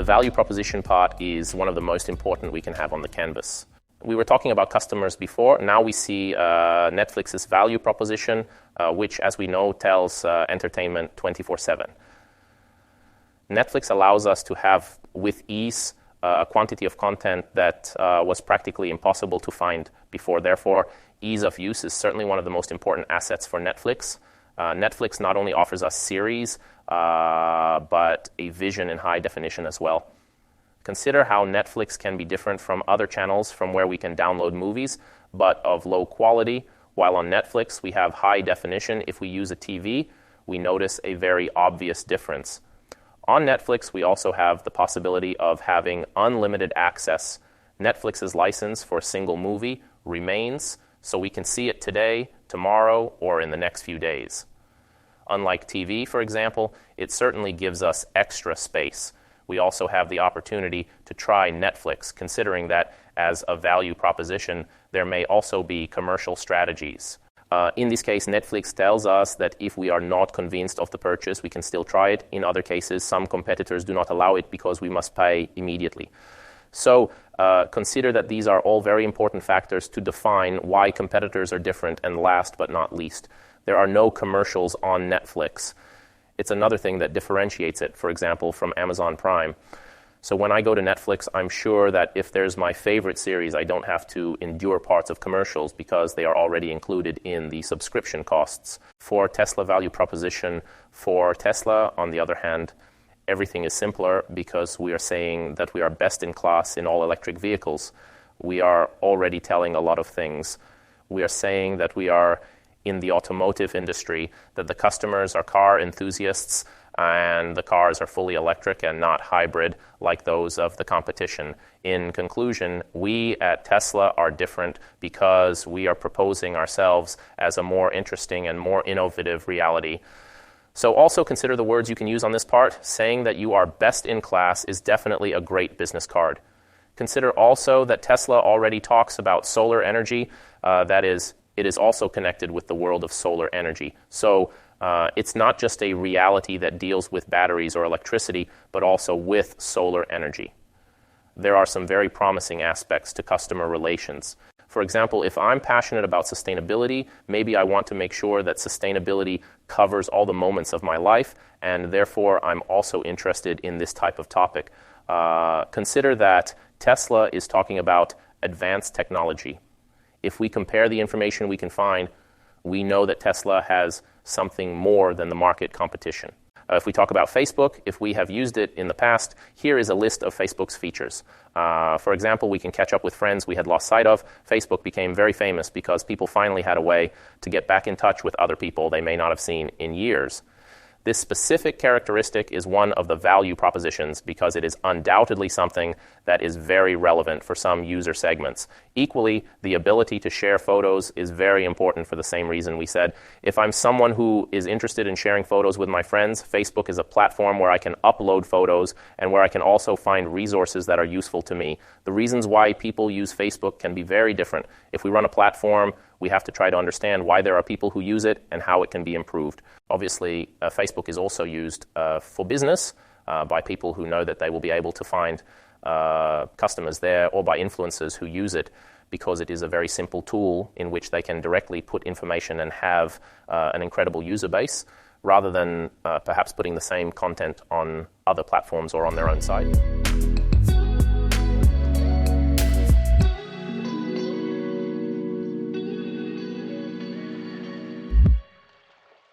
The value proposition part is one of the most important we can have on the canvas. We were talking about customers before. Now we see Netflix's value proposition, which, as we know, tells entertainment 24/7. Netflix allows us to have, with ease, a quantity of content that was practically impossible to find before. Therefore, ease of use is certainly one of the most important assets for Netflix. Netflix not only offers us series, but a vision in high definition as well. Consider how Netflix can be different from other channels from where we can download movies, but of low quality. While on Netflix we have high definition, if we use a TV, we notice a very obvious difference. On Netflix, we also have the possibility of having unlimited access. Netflix's license for a single movie remains, so we can see it today, tomorrow, or in the next few days. Unlike TV, for example, it certainly gives us extra space. We also have the opportunity to try Netflix, considering that as a value proposition, there may also be commercial strategies. In this case, Netflix tells us that if we are not convinced of the purchase, we can still try it. In other cases, some competitors do not allow it because we must pay immediately. So consider that these are all very important factors to define why competitors are different. And last but not least, there are no commercials on Netflix. It's another thing that differentiates it, for example, from Amazon Prime. So when I go to Netflix, I'm sure that if there's my favorite series, I don't have to endure parts of commercials because they are already included in the subscription costs. For Tesla value proposition, for Tesla, on the other hand, everything is simpler because we are saying that we are best in class in all electric vehicles. We are already telling a lot of things. We are saying that we are in the automotive industry, that the customers are car enthusiasts and the cars are fully electric and not hybrid like those of the competition. In conclusion, we at Tesla are different because we are proposing ourselves as a more interesting and more innovative reality. So also consider the words you can use on this part. Saying that you are best in class is definitely a great business card. Consider also that Tesla already talks about solar energy. That is, it is also connected with the world of solar energy. So it's not just a reality that deals with batteries or electricity, but also with solar energy. There are some very promising aspects to customer relations. For example, if I'm passionate about sustainability, maybe I want to make sure that sustainability covers all the moments of my life, and therefore I'm also interested in this type of topic. Consider that Tesla is talking about advanced technology. If we compare the information we can find, we know that Tesla has something more than the market competition. If we talk about Facebook, if we have used it in the past, here is a list of Facebook's features. For example, we can catch up with friends we had lost sight of. Facebook became very famous because people finally had a way to get back in touch with other people they may not have seen in years. This specific characteristic is one of the value propositions because it is undoubtedly something that is very relevant for some user segments. Equally, the ability to share photos is very important for the same reason we said. If I'm someone who is interested in sharing photos with my friends, Facebook is a platform where I can upload photos and where I can also find resources that are useful to me. The reasons why people use Facebook can be very different. If we run a platform, we have to try to understand why there are people who use it and how it can be improved. Obviously, Facebook is also used for business by people who know that they will be able to find customers there, or by influencers who use it because it is a very simple tool in which they can directly put information and have an incredible user base rather than perhaps putting the same content on other platforms or on their own site.